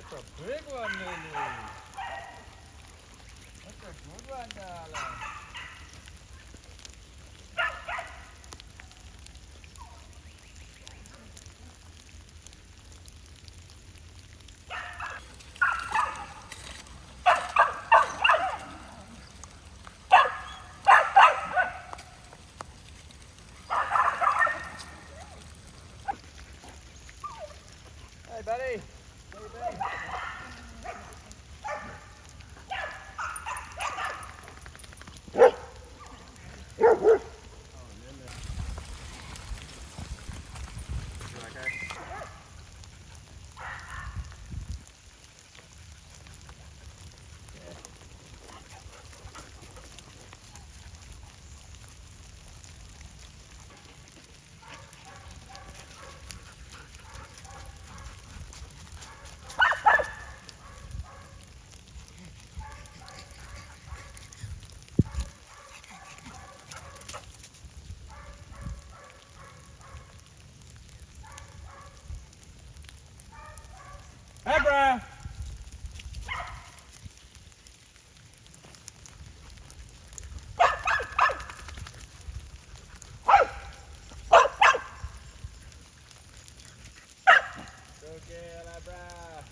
That's a big one, Lily. That's a good one, darling. Hey, buddy. Hey, buddy. Hey, bruh. Good girl, bruh.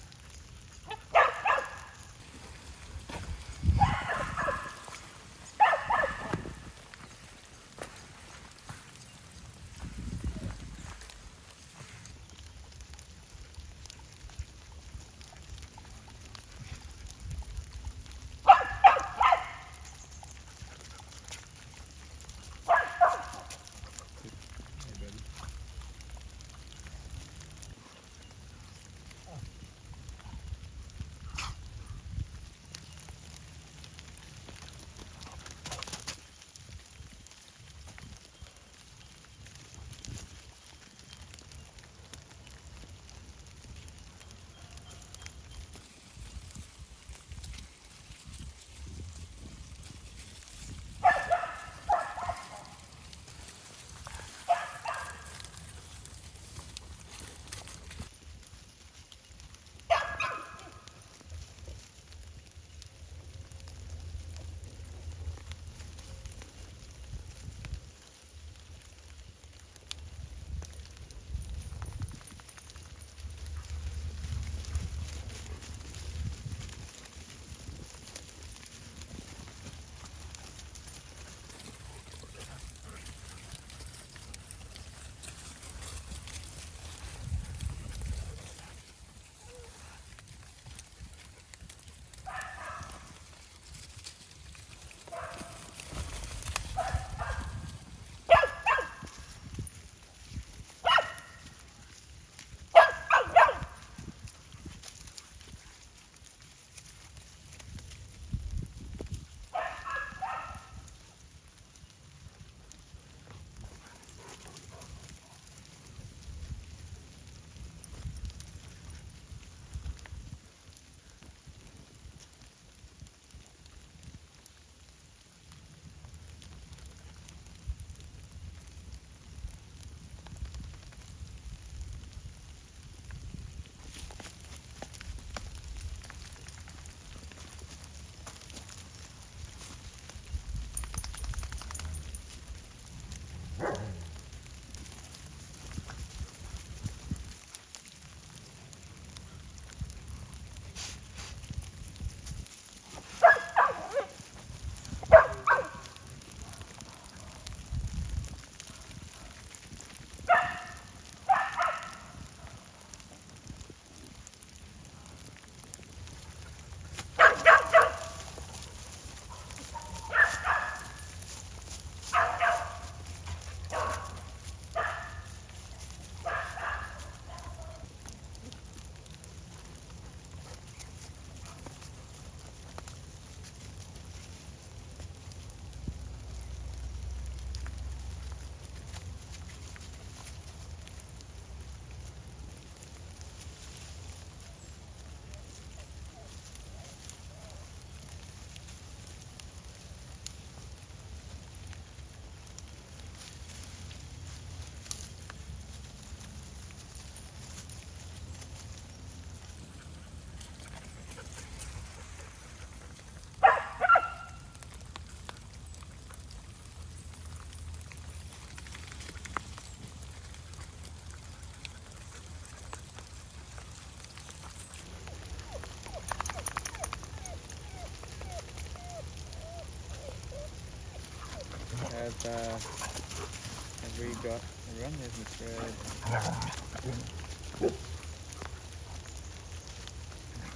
Have we got a run? There's my thread.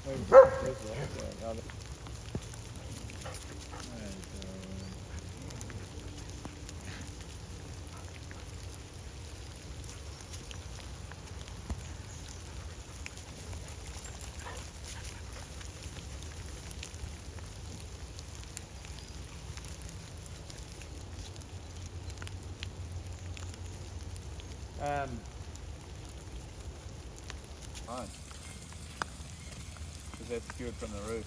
Where's Rosco? Fine. Because they're secured from the roof.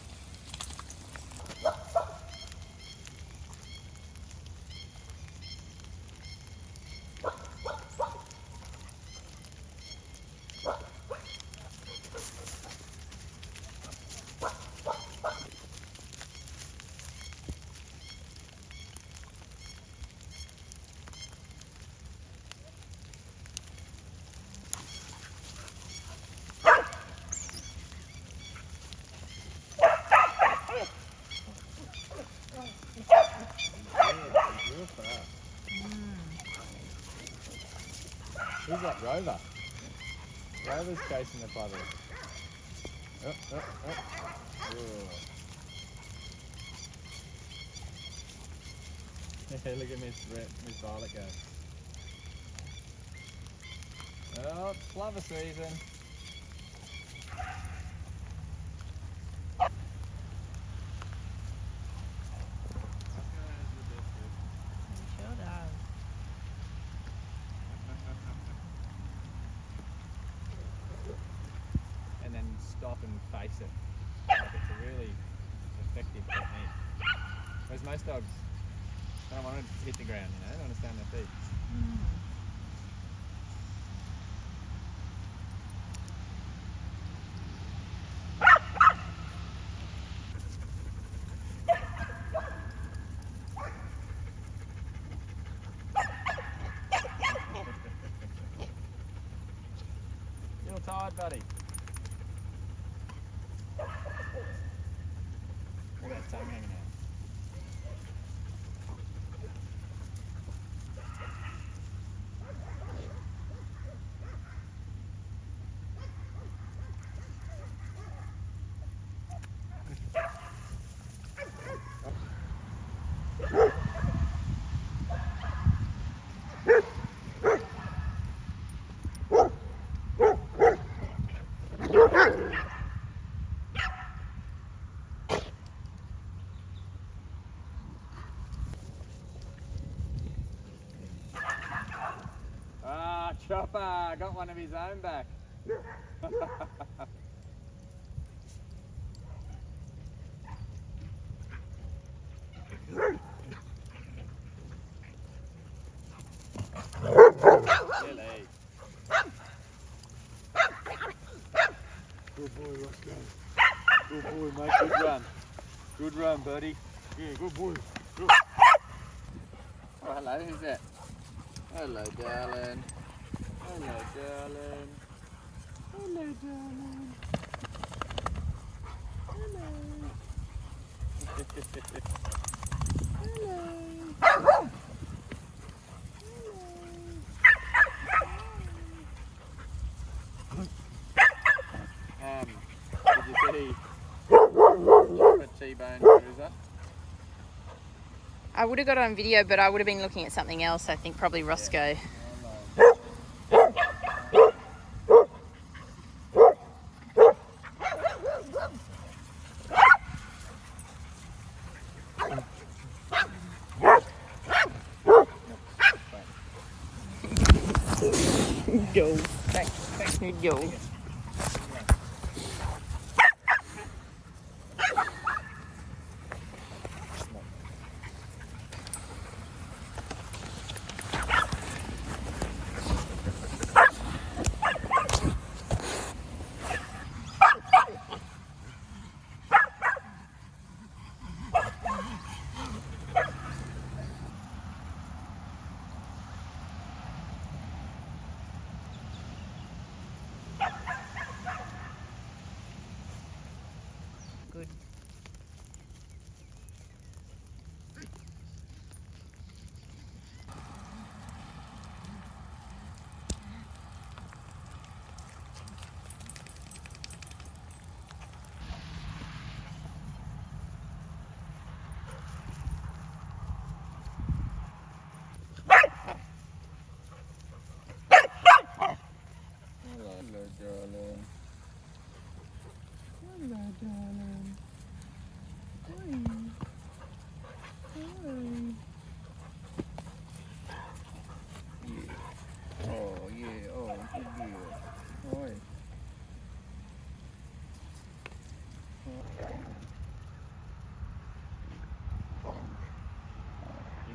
Who's that, Rover? Rover's chasing the puddle. Look at Miss Violet go. Oh, it's plover season. And then stop and face it. Like, it's a really effective technique. Whereas most dogs don't want to hit the ground, you know, they want to stay on their feet. You're tired, buddy. Look at that tongue hanging out. Chopper got one of his own back. Silly. Good boy, Rosco. Good boy, mate. Good run. Good run, buddy. Yeah, good boy. Good. Oh, hello. Who's that? Hello, darling. Hello, darling. Hello, darling. Hello. Hello. Did you see Chopper T-bone cruiser? I would have got it on video, but I would have been looking at something else. I think probably Rosco. Go. Back. Go.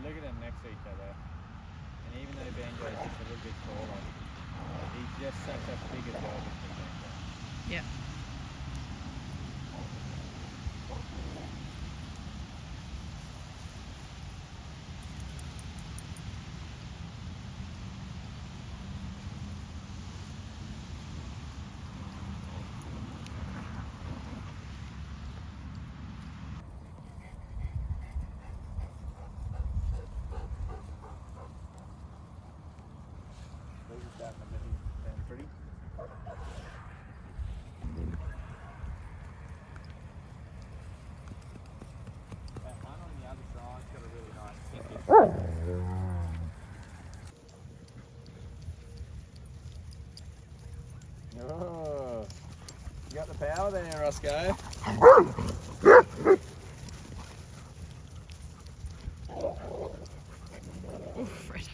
look at them next to each other, and even though Banjo's just a little bit taller, he's just such a bigger dog as Banjo. Yeah. Pretty. That one on the other side's got a really nice pinkish. Oh, you got the power there, Rosco. Oof, Fredo.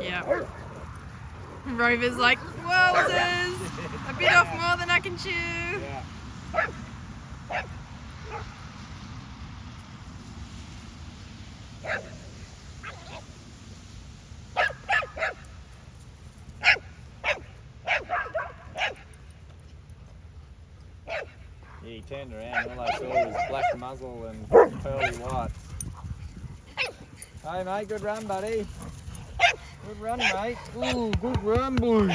Yeah. Rover's like, wowzers! I bit off more than I can chew. Yeah. He turned around, all I saw was black muzzle and pearly white. Hey mate, good run buddy. Good run mate. Ooh, good run boy.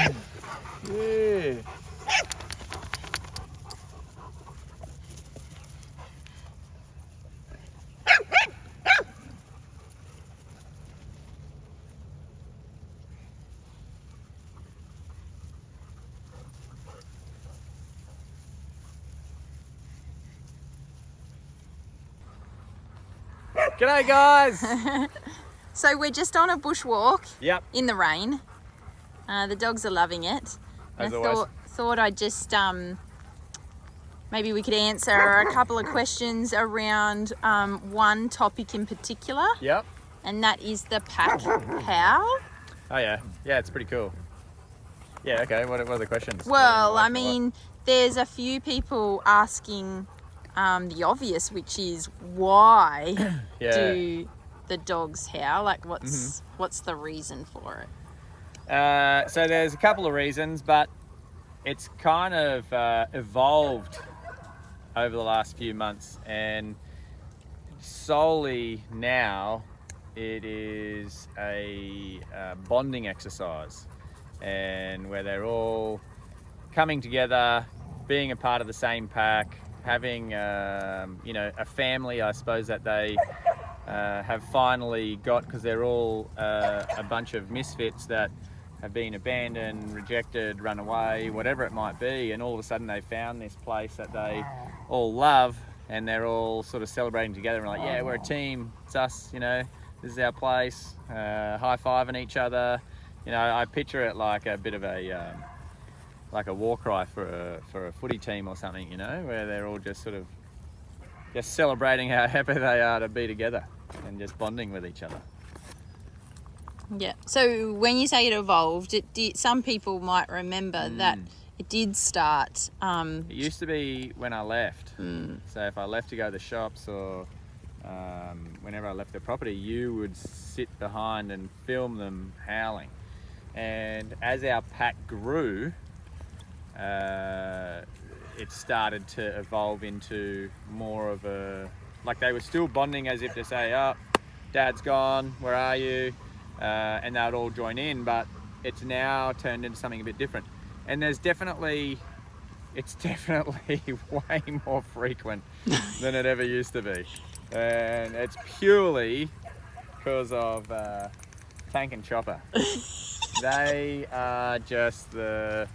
Yeah. G'day guys! So we're just on a bushwalk. Yep. In the rain. The dogs are loving it. As I always. thought I'd just maybe we could answer a couple of questions around one topic in particular, Yep. and that is the pack howl. Oh yeah. Yeah, it's pretty cool. Yeah, okay, what are the questions? Well, I mean, there's a few people asking the obvious, which is why Yeah. do the dogs howl? Like, what's the reason for it? So there's a couple of reasons, but it's kind of evolved over the last few months, and solely now it is a bonding exercise, and where they're all coming together, being a part of the same pack, having a family, I suppose, that they have finally got, because they're all a bunch of misfits that have been abandoned, rejected, run away, whatever it might be, and all of a sudden they found this place that they all love, and they're all sort of celebrating together and like, yeah, we're a team, it's us, this is our place, high-fiving each other. I picture it like a bit of a like a war cry for a footy team or something, where they're all just sort of just celebrating how happy they are to be together and just bonding with each other. Yeah. So when you say it evolved, some people might remember that it did start. It used to be when I left. So if I left to go to the shops, or whenever I left the property, you would sit behind and film them howling. And as our pack grew, it started to evolve into more of like they were still bonding, as if to say, oh, Dad's gone, where are you? And they'd all join in, but it's now turned into something a bit different. And it's definitely way more frequent than it ever used to be. And it's purely because of Tank and Chopper. They are just the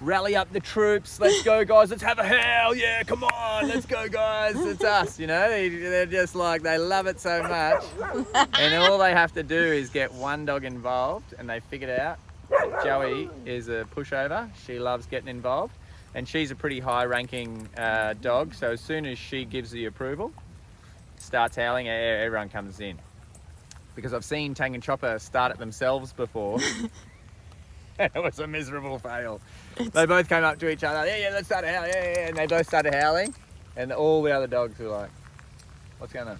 rally up the troops, let's go guys, let's have a howl, yeah, come on, let's go guys, it's us, they're just like, they love it so much, and all they have to do is get one dog involved, and they figured out that Joey is a pushover. She loves getting involved, and she's a pretty high ranking dog, so as soon as she gives the approval, starts howling, everyone comes in. Because I've seen Tank and Chopper start it themselves before, It was a miserable fail. They both came up to each other. Yeah, let's start a howl. Yeah. And they both started howling. And all the other dogs were like, what's going on?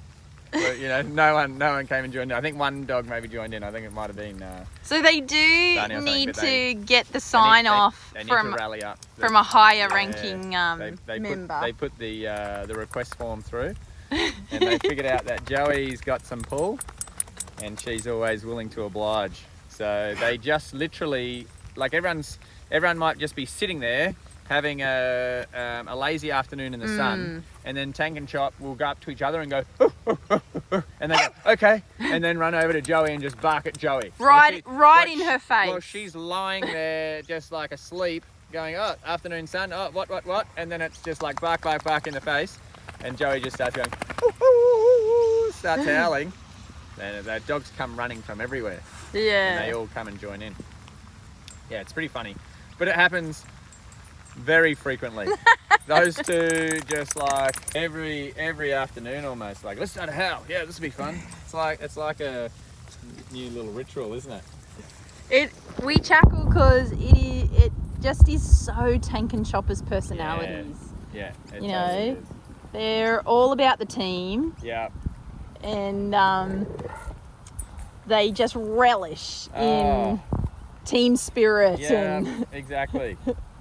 But, you know, no one came and joined in. I think one dog maybe joined in. I think it might have been. So they do need to get the sign off they from need to rally up. from a higher ranking they member. They put the request form through, and they figured out that Joey's got some pull, and she's always willing to oblige. So they just literally, like everyone might just be sitting there having a lazy afternoon in the sun, and then Tank and Chop will go up to each other and go, and they go, okay, and then run over to Joey and just bark at Joey. Right in her face. Well, she's lying there just like asleep, going, oh, afternoon sun, oh, what, and then it's just like bark in the face, and Joey just starts going, starts howling, and the dogs come running from everywhere. Yeah. And they all come and join in. Yeah, it's pretty funny, but it happens very frequently. Those two just like every afternoon almost, like, let's start a howl. Yeah, this will be fun. It's like a new little ritual, isn't it? We chuckle because it just is so Tank and Chopper's personalities. Yeah. You know, they're all about the team. Yeah. And they just relish in team spirit. Yeah, and exactly.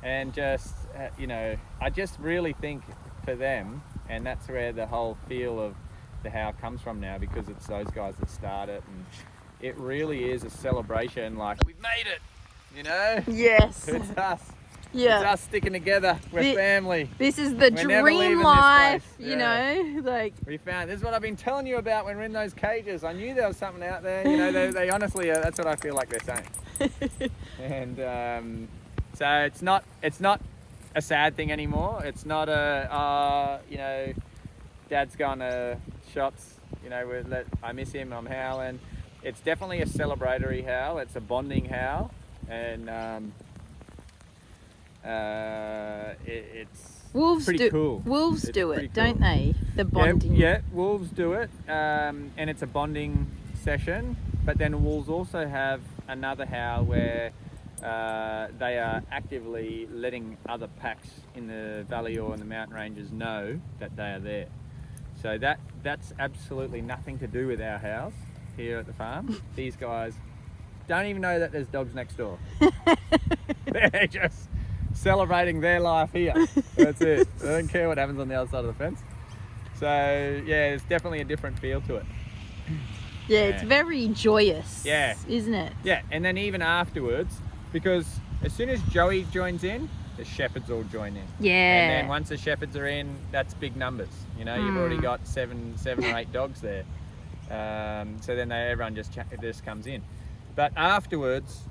And just, you know, I just really think for them, and that's where the whole feel of the howl comes from now, because it's those guys that start it, and it really is a celebration, like, we've made it, you know? Yes. It's us. Yeah. It's us sticking together. We're family. This is the We're dream life, yeah. you know? Like, we found, this is what I've been telling you about when we're in those cages. I knew there was something out there, you know, they honestly, that's what I feel like they're saying. And, so it's not a sad thing anymore. It's not you know, Dad's gone to shops, you know, I miss him, I'm howling. It's definitely a celebratory howl. It's a bonding howl, and it's pretty cool. Wolves do it, don't they? The bonding. Yeah, wolves do it, and it's a bonding session. But then wolves also have another howl where they are actively letting other packs in the valley or in the mountain ranges know that they are there. So that's absolutely nothing to do with our house here at the farm. These guys don't even know that there's dogs next door. They're just celebrating their life here. That's it. They don't care what happens on the other side of the fence. So yeah, it's definitely a different feel to it. Yeah, it's very joyous. Yeah. Isn't it? Yeah, and then even afterwards, because as soon as Joey joins in, the shepherds all join in. Yeah. And then once the shepherds are in, that's big numbers. You know, you've already got seven or eight dogs there. So then everyone just comes in. But afterwards,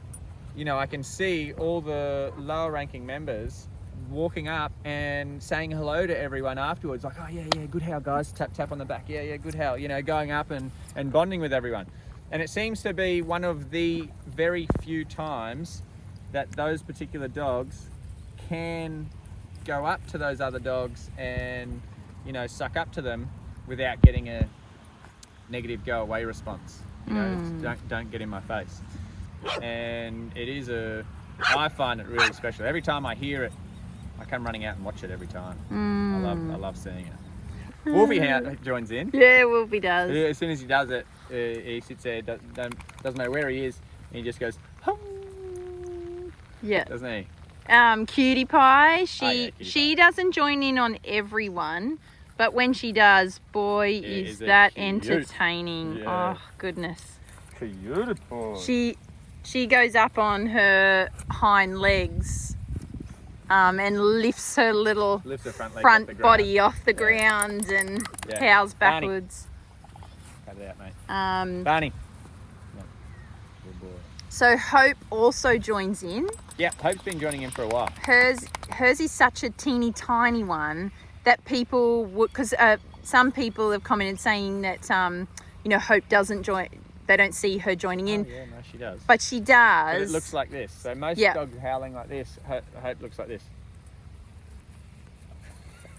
you know, I can see all the lower ranking members walking up and saying hello to everyone afterwards, like, oh yeah, good howl guys, tap on the back, yeah, good howl, you know, going up and bonding with everyone. And it seems to be one of the very few times that those particular dogs can go up to those other dogs and, you know, suck up to them without getting a negative go away response. You know, don't get in my face. And it is I find it really special. Every time I hear it, I come running out and watch it every time. I love seeing it. Wolfie joins in. Yeah, Wolfie does. As soon as he does it, he sits there, doesn't know where he is, and he just goes, hum. Yeah. Doesn't he? Cutie Pie, Cutie she Pie. doesn't join in on everyone, but when she does, boy, is that cute. entertaining. Yeah. Oh, goodness. Beautiful. She goes up on her hind legs and lifts her little front body off the ground and howls backwards. Cut it out, mate. Barney. No. Good boy. So Hope also joins in. Yeah, Hope's been joining in for a while. Hers is such a teeny tiny one that people would, because some people have commented saying that you know, Hope doesn't join. They don't see her joining in. Oh, yeah, no, she does. But she does. But it looks like this. So most dogs howling like this, Hope looks like this.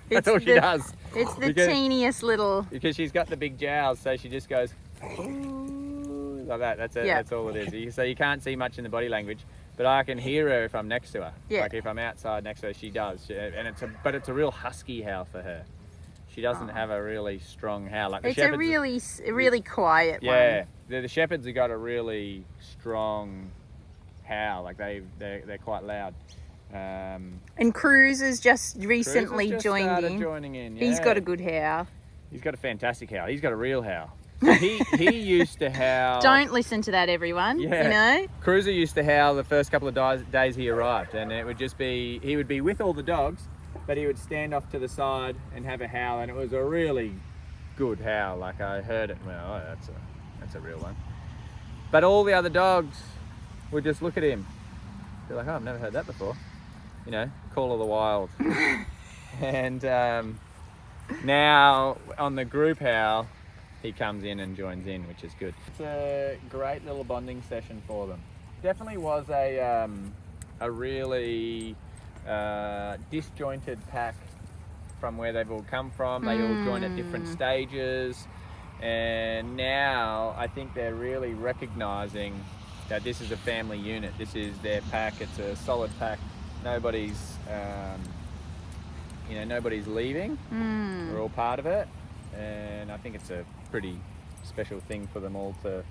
That's all she does. It's the teeniest little... Because she's got the big jowls, so she just goes like that. That's it. Yeah. That's all it is. So you can't see much in the body language. but I can hear her if I'm next to her. Yeah. Like if I'm outside next to her, she does. And it's a real husky howl for her. She doesn't have a really strong howl. Like the It's a really quiet one. Yeah, the shepherds have got a really strong howl. Like they're quite loud. And Cruz has just recently joined in. Yeah. He's got a good howl. He's got a fantastic howl. He's got a real howl. So he used to howl. Don't listen to that, everyone. Yeah. You know. Cruiser used to howl the first couple of days he arrived, and it would just be he would be with all the dogs, but he would stand off to the side and have a howl, and it was a really good howl. Like I heard it, well, oh, that's a real one. But all the other dogs would just look at him. Be like, oh, I've never heard that before. You know, call of the wild. And now on the group howl, he comes in and joins in, which is good. It's a great little bonding session for them. Definitely was a really disjointed pack from where they've all come from. They all join at different stages, and now I think they're really recognising that this is a family unit. This is their pack. It's a solid pack. Nobody's nobody's leaving. We're all part of it, and I think it's a pretty special thing for them all to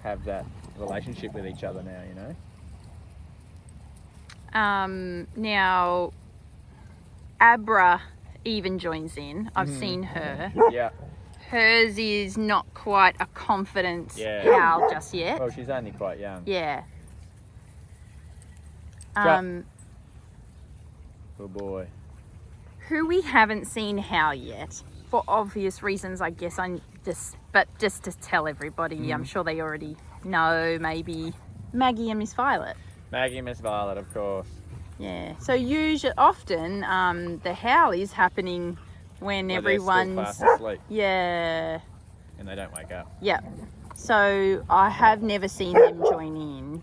have that relationship with each other now, you know. Now Abra even joins in. I've seen her. Yeah. Hers is not quite a confident howl just yet. Well, she's only quite young. Yeah. Good boy. Who we haven't seen howl yet, for obvious reasons, I guess. Just to tell everybody, I'm sure they already know. Maybe Maggie and Miss Violet. Maggie and Miss Violet, of course. Yeah. So often, the howl is happening when everyone's they're still fast asleep. Yeah. And they don't wake up. Yep. So I have never seen them join in.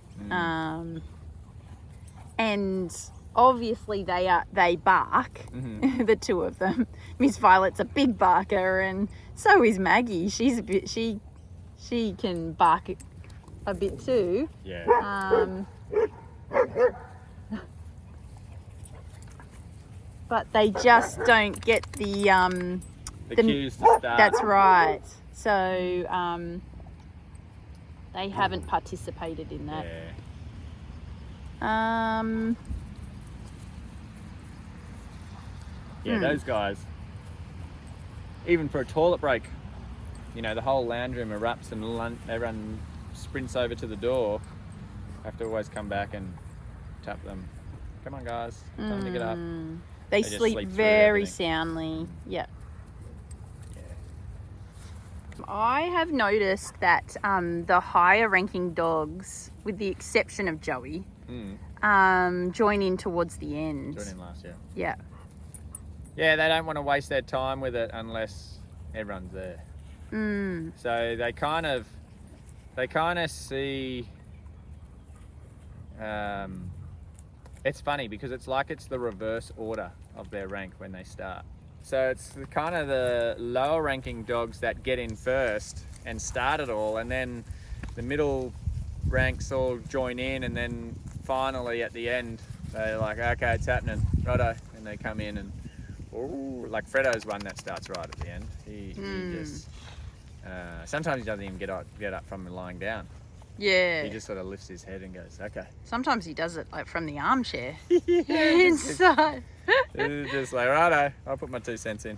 And obviously they bark, the two of them. Miss Violet's a big barker, and so is Maggie. She's a bit she can bark a bit too. Yeah. But they just don't get the cues to start. That's right. So they haven't participated in that. Yeah. Those guys, even for a toilet break, you know, the whole lounge room erupts and everyone sprints over to the door. I have to always come back and tap them. Come on, guys, time to get up. They sleep very soundly. Yeah. I have noticed that the higher ranking dogs, with the exception of Joey, join in towards the end. Join in last, yeah. Yeah. Yeah, they don't want to waste their time with it unless everyone's there. So they kind of see. It's funny because it's like it's the reverse order of their rank when they start. So it's kind of the lower ranking dogs that get in first and start it all, and then the middle ranks all join in, and then finally at the end they're like, okay, it's happening, righto, and they come in and like Fredo's one that starts right at the end. He just sometimes he doesn't even get up from lying down. Yeah. He just sort of lifts his head and goes, okay. Sometimes he does it like from the armchair. Inside. It's just like, righto, I'll put my 2 cents in.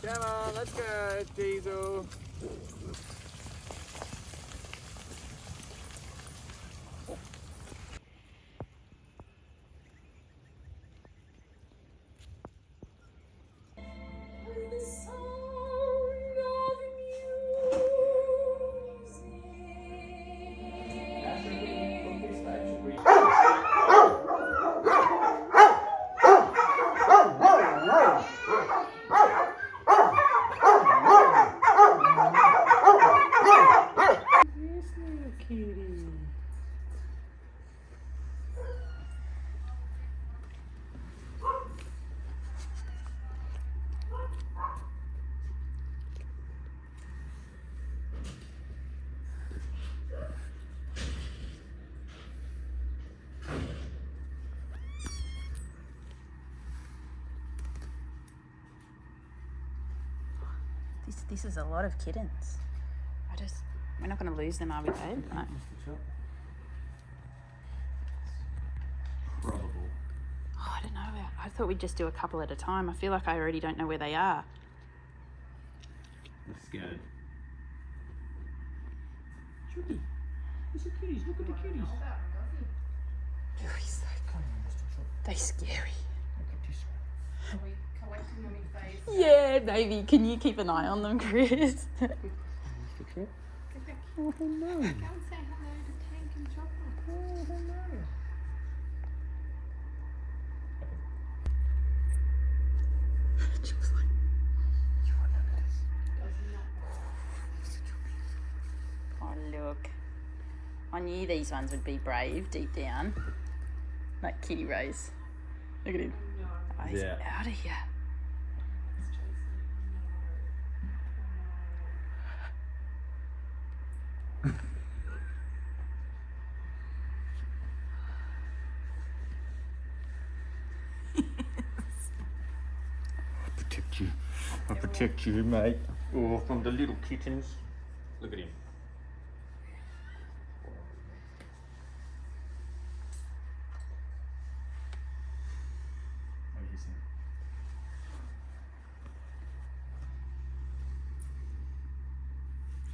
Come on, let's go, Diesel. This is a lot of kittens. We're not going to lose them, are we, babe? No. Probable. Oh, I don't know. I thought we'd just do a couple at a time. I feel like I already don't know where they are. I'm scared. Chucky, there's the kitties. Look at the kitties. They're scary. Look at this one. Are we collecting them if they Yeah, maybe. Can you keep an eye on them, Chris? Mr. Trip. Oh, hello. go and say hello to Tank and Chocolate? Oh, hello. Jill's like, oh, look. I knew these ones would be brave deep down. Like Kitty Rose. Look at him. Oh, he's Yeah. out of here. I'll protect you, mate. Oh, from the little kittens. Look at him. What do you think?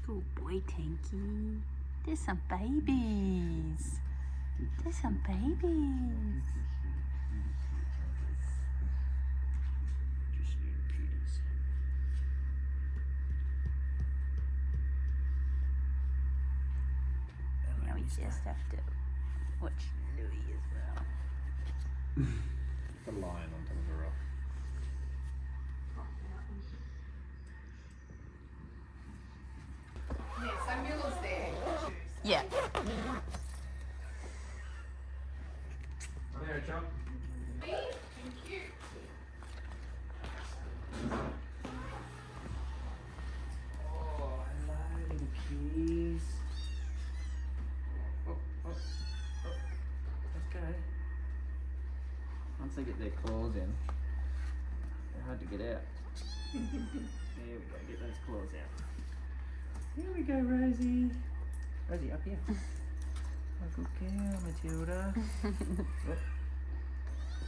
Good boy, Tanky. There's some babies. There's some babies. Just little kitties. Now we just have to watch Louis as well. The lion on top of a rock. Yeah, so Miller's there. Yeah. There, Chuck. Me? Thank you. Oh, hello, little kitties. Oh, oh, oh. Okay. Once they get their claws in, they're hard to get out. There we go, get those claws out. Here we go, Rosie. Rosie, up here. Oh, good girl, Matilda. Oh.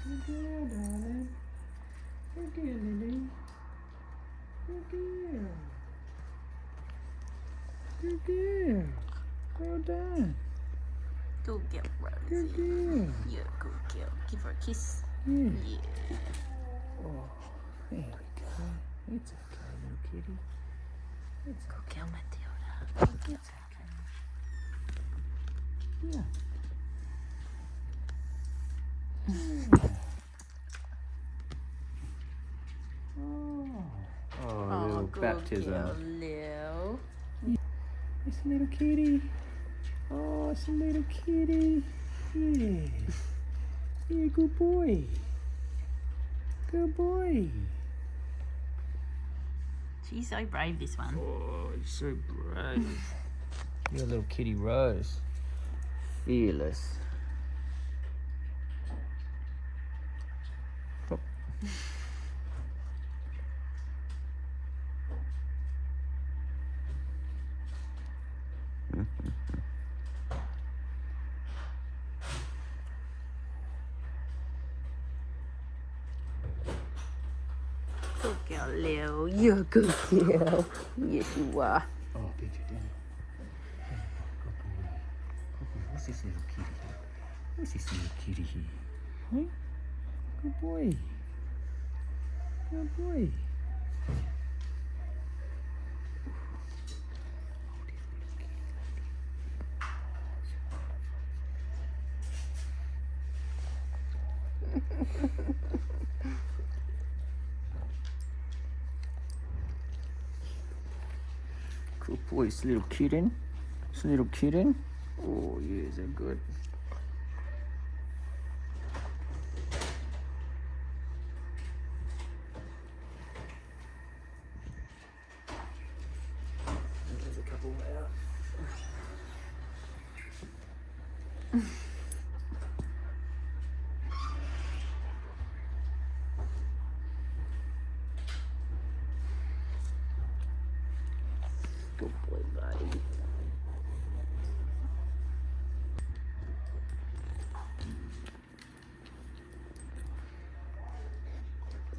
Good girl, darling. Good girl, Lily. Good girl. Good girl. Well done. Good girl, Rosie. Good girl. You're a good girl. Give her a kiss. Yeah. Yeah. Oh, there we go. It's okay, little kitty. It's Good girl, Matilda. okay. Yeah. Oh, little good baptism. girl, Lil. It's a little kitty. Oh, it's a little kitty. Yeah. Yeah, good boy. Good boy. She's so brave, this one. Oh, he's so brave. You're a little kitty Rose. Fearless. Oh. Good girl, Lil. You're a good girl. Yes, you are. Oh, did you, didn't you? Good boy. Good boy. What's this little kitty here? What's this little kitty here? Huh? Good boy. Good boy. Good boy, it's a little kitten. It's a little kitten. Oh, yes, they're good. There's a couple out.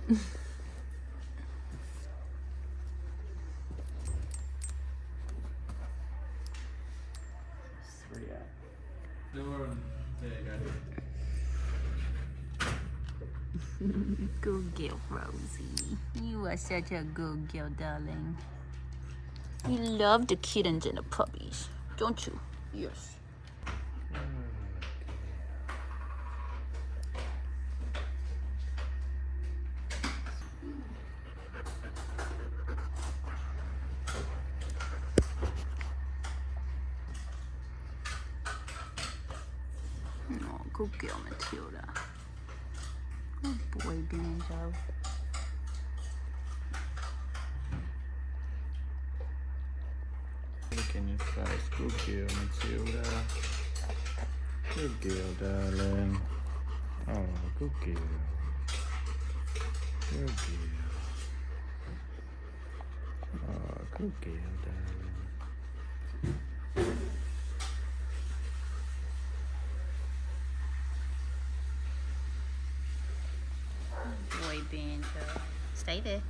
Three out. Door and there you go. Good girl, Rosie. You are such a good girl, darling. You love the kittens and the puppies, don't you? Yes. Oh, good girl, Matilda. Good boy, Banjo. Look in your face. Good girl, Matilda. Good girl, darling. Oh, good girl. Good girl. Oh, good girl, darling. Boy, Banjo. Stay there.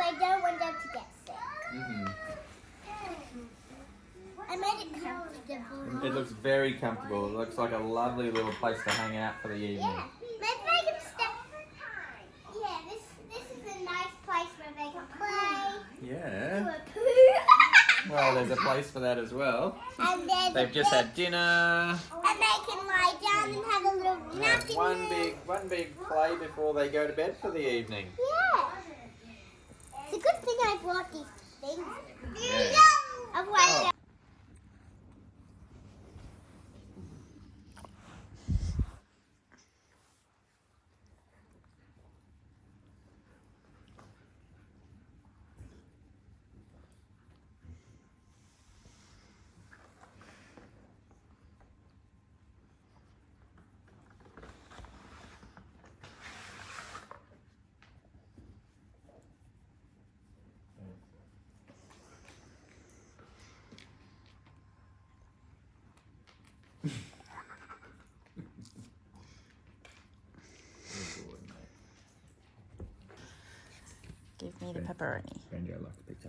I don't want them to get sick. I made it comfortable. It looks very comfortable. It looks like a lovely little place to hang out for the evening. Yeah, let's make them step. Yeah, this is a nice place where they can play. Yeah. Do a poo. Well, there's a place for that as well. And then They've just had dinner. And they can lie down and have a little nap. Have in one big play before they go to bed for the evening. Yeah. It's a good thing I brought these things. Yeah. Otherwise, pepperoni. Banjo likes pizza.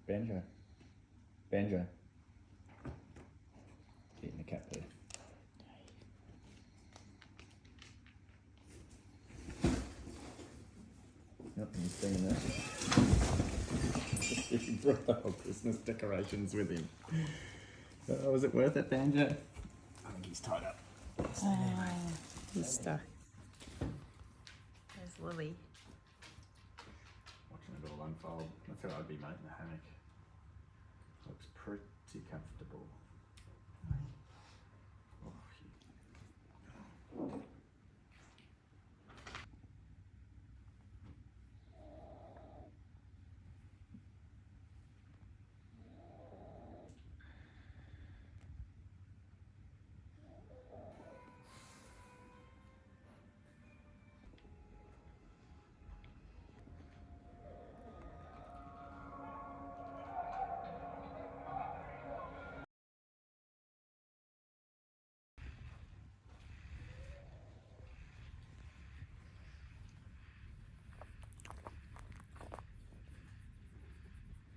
Banjo. Banjo. Eating the cat food. Yep, he's doing that. He brought the whole Christmas decorations with him. Was it worth it, Banjo? I think he's tied up. He's stuck. There's Lily. Watching it all unfold. That's how I'd be, mate, in the hammock. Looks pretty comfortable.